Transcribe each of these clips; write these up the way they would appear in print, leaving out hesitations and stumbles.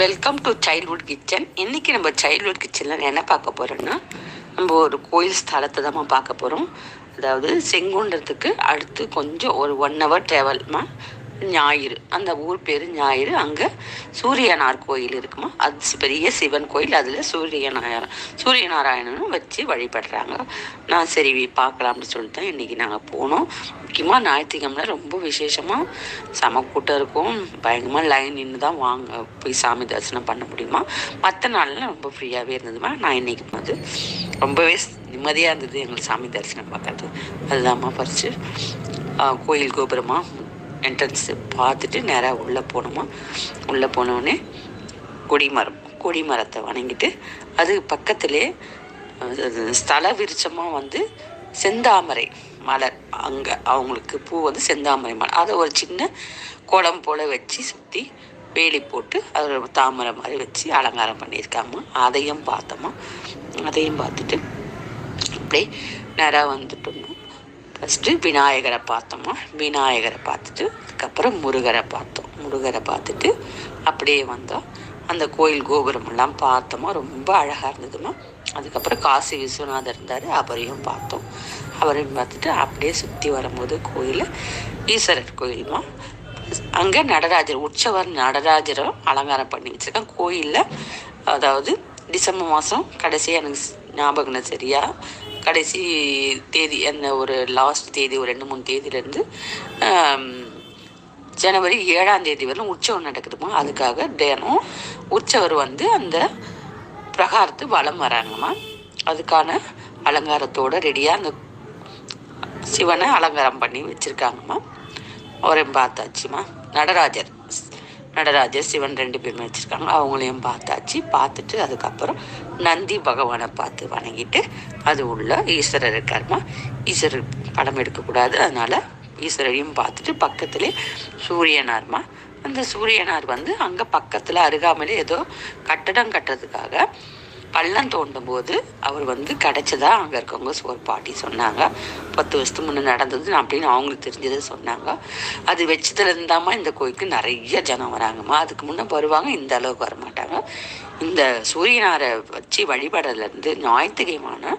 Welcome to childhood kitchen. இன்றைக்கி நம்ம childhood கிச்சனில் என்ன பார்க்க போகிறோன்னா, நம்ம ஒரு கோயில் ஸ்தலத்தை தான் பார்க்க போகிறோம். அதாவது செங்குன்றத்துக்கு அடுத்து கொஞ்சம் ஒரு 1 hour ட்ராவல்மா. ஞாயிறு, அந்த ஊர் பேர் ஞாயிறு. அங்கே சூரியனார் கோயில் இருக்குமா, அது பெரிய சிவன் கோயில். அதில் சூரியநாராயணனும் வச்சு வழிபடுறாங்க. நான் சரி பார்க்கலாம்னு சொல்லிட்டு தான் இன்றைக்கி நாங்கள் போனோம். முக்கியமாக ஞாயிற்றுக்கிழமை ரொம்ப விசேஷமாக செம கூட்டம் இருக்கும். பயங்கரமாக லைன் நின்று தான் போய் சாமி தரிசனம் பண்ண முடியுமா. மற்ற நாள்லாம் ரொம்ப ஃப்ரீயாகவே இருந்ததுமா. நான் இன்றைக்கி வந்து ரொம்பவே நிம்மதியாக இருந்தது எங்களுக்கு சாமி தரிசனம் பார்க்கறது. அதுதான்மா ஃபர்ஸ்ட்டு கோயில் கோபுரமாக என்ட்ரன்ஸு பார்த்துட்டு நேராக உள்ளே போனோமா. உள்ளே போனோடனே கொடிமரத்தை வணங்கிட்டு, அது பக்கத்திலே ஸ்தல விருட்சமாக வந்து செந்தாமரை மலர். அங்கே அவங்களுக்கு பூ வந்து செந்தாமரை மலர். அதை ஒரு சின்ன குளம் போல் வச்சு சுற்றி வேலி போட்டு அது தாமரை மாதிரி வச்சு அலங்காரம் பண்ணியிருக்காங்க. அதையும் பார்த்தோமா. அதையும் பார்த்துட்டு அப்படியே நேராக வந்துட்டோம். ஃபஸ்ட்டு விநாயகரை பார்த்தோமா. விநாயகரை பார்த்துட்டு அதுக்கப்புறம் முருகரை பார்த்துட்டு அப்படியே வந்தோம். அந்த கோயில் கோபுரமெல்லாம் பார்த்தோமா. ரொம்ப அழகாக இருந்ததுமா. அதுக்கப்புறம் காசி விஸ்வநாதர் இருந்தார், அவரையும் பார்த்தோம். அவரையும் பார்த்துட்டு அப்படியே சுற்றி வரும்போது கோயில் ஈஸ்வரர் கோயிலுமா. அங்கே நடராஜர், உற்சவர் நடராஜரும் அலங்காரம் பண்ணி வச்சுருக்கேன் கோயிலில். அதாவது டிசம்பர் மாதம் கடைசியாக எனக்கு ஞாபகம் சரியா கடைசி தேதி, அந்த ஒரு லாஸ்ட் தேதி, ஒரு 2-3 தேதியிலேருந்து ஜனவரி 7ஆம் தேதி வரலும் உற்சவம் நடக்குதுமா. அதுக்காக தினம் உற்சவர் வந்து அந்த பிரகாரத்து வலம் வராங்கம்மா. அதுக்கான அலங்காரத்தோடு ரெடியாக அந்த சிவனை அலங்காரம் பண்ணி வச்சுருக்காங்கம்மா. அவரையும் பார்த்தாச்சுமா. நடராஜர் சிவன் 2 பேருமே வச்சுருக்காங்க. அவங்களையும் பார்த்துட்டு அதுக்கப்புறம் நந்தி பகவானை பார்த்து வணங்கிட்டு, அது உள்ள ஈஸ்வரர் இருக்காருமா. ஈஸ்வரர் படம் எடுக்கக்கூடாது, அதனால் ஈஸ்வரரையும் பார்த்துட்டு பக்கத்துலேயே சூரியனார்மா. அந்த சூரியனார் வந்து அங்கே பக்கத்தில் அருகாமலே ஏதோ கட்டடம் கட்டுறதுக்காக பள்ளம் தோண்டும் போது அவர் வந்து கிடைச்சதா அங்கே இருக்கவங்க ஒரு பாட்டி சொன்னாங்க. 10 வருஷத்துக்கு முன்னே நடந்தது அப்படின்னு அவங்களுக்கு தெரிஞ்சதை சொன்னாங்க. அது வச்சதுல இருந்தாமா இந்த கோயிலுக்கு நிறைய ஜனம் வராங்கம்மா. அதுக்கு முன்னே வருவாங்க, இந்த அளவுக்கு வரமாட்டாங்க. இந்த சூரியனாரை வச்சு வழிபடுறதுலேருந்து ஞாயிற்றுக்கிழமான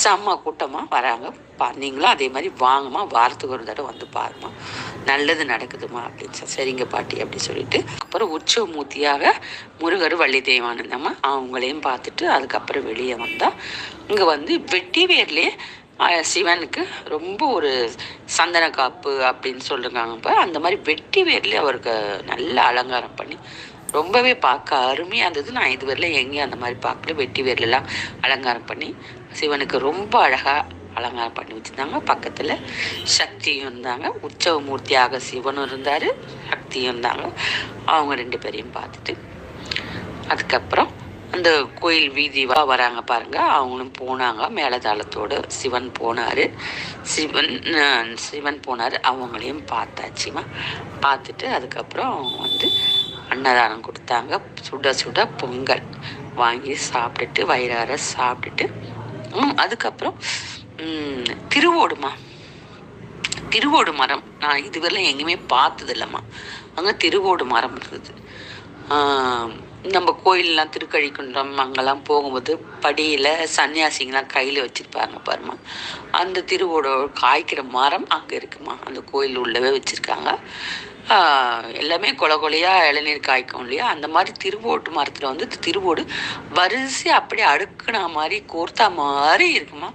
செம்ம கூட்டமாக வராங்க. நீங்களும் அதே மாதிரி வாங்கம்மா. வாரத்துக்கு ஒரு தடவை வந்து பாருமா, நல்லது நடக்குதுமா அப்படின்னு. சரிங்க பாட்டி அப்படி சொல்லிட்டு அப்புறம் உற்சவ மூர்த்தியாக முருகர் வள்ளி தெய்வானந்தம்மா அவங்களையும் பார்த்துட்டு அதுக்கப்புறம் வெளியே வந்தால் இங்கே வந்து வெட்டி வேர்லேயே சிவனுக்கு ரொம்ப ஒரு சந்தன காப்பு அப்படின்னு சொல்லிருக்காங்க. இப்போ அந்த மாதிரி வெட்டி வேர்லேயே அவருக்கு நல்ல அலங்காரம் பண்ணி ரொம்பவே பார்க்க அருமையாக இருந்தது. நான் இதுவரையில எங்கேயும் அந்த மாதிரி பார்க்கல. வெட்டி வேர்லாம் அலங்காரம் பண்ணி சிவனுக்கு ரொம்ப அழகாக அலங்காரம் பண்ணி வச்சுருந்தாங்க. பக்கத்தில் சக்தியும் இருந்தாங்க. உற்சவ மூர்த்தியாக சிவனும் இருந்தார், சக்தியும் இருந்தாங்க. அவங்க 2 பேரையும் பார்த்துட்டு அதுக்கப்புறம் அந்த கோயில் வீதி வராங்க பாருங்க, அவங்களும் போனாங்க. மேலதாளத்தோடு சிவன் போனார். அவங்களையும் பார்த்தாச்சுமா. பார்த்துட்டு அதுக்கப்புறம் வந்து அன்னதானம் கொடுத்தாங்க. சுட சுட பொங்கல் வாங்கி சாப்பிட்டுட்டு வயிறார சாப்பிட்டுட்டு அதுக்கப்புறம் திருவோடு மரம் நான் இதுவரையிலும் எங்கேயுமே பார்த்தது இல்லைம்மா. அங்கே திருவோடு மரம் இருக்குது. நம்ம கோயிலெலாம் திருக்கழிக்குன்றம் அங்கெல்லாம் போகும்போது படியில் சன்னியாசிங்கெலாம் கையில் வச்சுருப்பாங்க பாருமா. அந்த திருவோட காய்க்கிற மரம் அங்கே இருக்குமா. அந்த கோயில் உள்ளவே வச்சுருக்காங்க. எல்லாமே கொலையாக இளநீர் காய்க்கும் இல்லையா. அந்த மாதிரி திருவோட்டு மரத்தில் வந்து திருவோடு வரிசை அப்படியே அடுக்குனா மாதிரி கோர்த்தா மாதிரி இருக்குமா,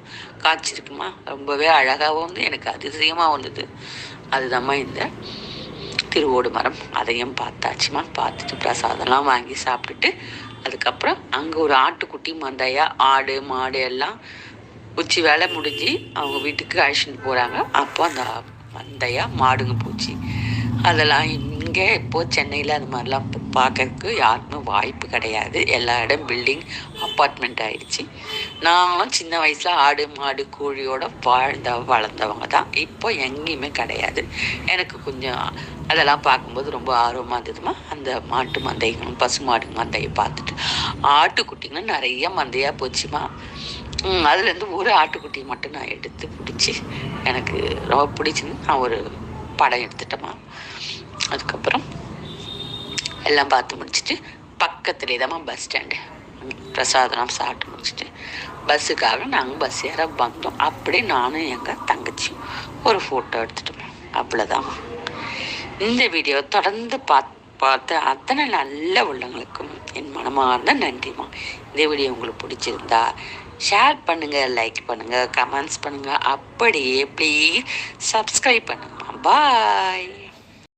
காய்ச்சிருக்குமா. ரொம்பவே அழகாகவும் வந்து எனக்கு அதிசயமாக வந்தது. அதுதாம்மா இந்த திருவோடு மரம். அதையும் பார்த்தாச்சுமா. பார்த்துட்டு பிரசாதம்லாம் வாங்கி சாப்பிட்டுட்டு அதுக்கப்புறம் அங்கே ஒரு ஆட்டுக்குட்டி மந்தையா ஆடு மாடு எல்லாம் உச்சி வேலை முடிஞ்சு அவங்க வீட்டுக்கு அழைச்சிட்டு போகிறாங்க. அப்போ அந்த மந்தையா மாடுங்க பூச்சி அதெல்லாம் இங்கே இப்போது சென்னையில் அது மாதிரிலாம் பார்க்கறதுக்கு யாருக்குமே வாய்ப்பு கிடையாது. எல்லா இடம் பில்டிங் அப்பார்ட்மெண்ட் ஆகிடுச்சு. நாங்களும் சின்ன வயசில் ஆடு மாடு கோழியோட வளர்ந்தவங்க தான். இப்போ எங்கேயுமே கிடையாது. எனக்கு கொஞ்சம் அதெல்லாம் பார்க்கும்போது ரொம்ப ஆர்வமாக இருந்ததுமா. அந்த மாட்டு மந்தைகளும் பசு மாடு மந்தையை பார்த்துட்டு ஆட்டுக்குட்டிங்களும் நிறைய மந்தையாக போச்சுமா. அதுலேருந்து ஒரு ஆட்டுக்குட்டி மட்டும் நான் எடுத்து பிடிச்சி எனக்கு ரொம்ப பிடிச்சிருந்து நான் ஒரு படம் எடுத்துட்டேம்மா. அதுக்கப்புறம் எல்லாம் பார்த்து முடிச்சுட்டு பக்கத்துலேயே தான் பஸ் ஸ்டாண்டு. பிரசாதம் சாப்பிட்டு முடிச்சுட்டு பஸ்ஸுக்காக நாங்கள் பஸ் ஏற வந்தோம். அப்படி நானும் எங்கள் தங்கச்சியும் ஒரு ஃபோட்டோ எடுத்துட்டோம். அவ்வளோதான். இந்த வீடியோ தொடர்ந்து பார்த்து அத்தனை நல்ல உள்ளங்களுக்கும் என் மனமார்ந்த நன்றிம்மா. இந்த வீடியோ உங்களுக்கு பிடிச்சிருந்தா ஷேர் பண்ணுங்கள், லைக் பண்ணுங்கள், கமெண்ட்ஸ் பண்ணுங்கள், அப்படியே ப்ளீஸ் சப்ஸ்கிரைப் பண்ணுங்கம்மா. பாய்.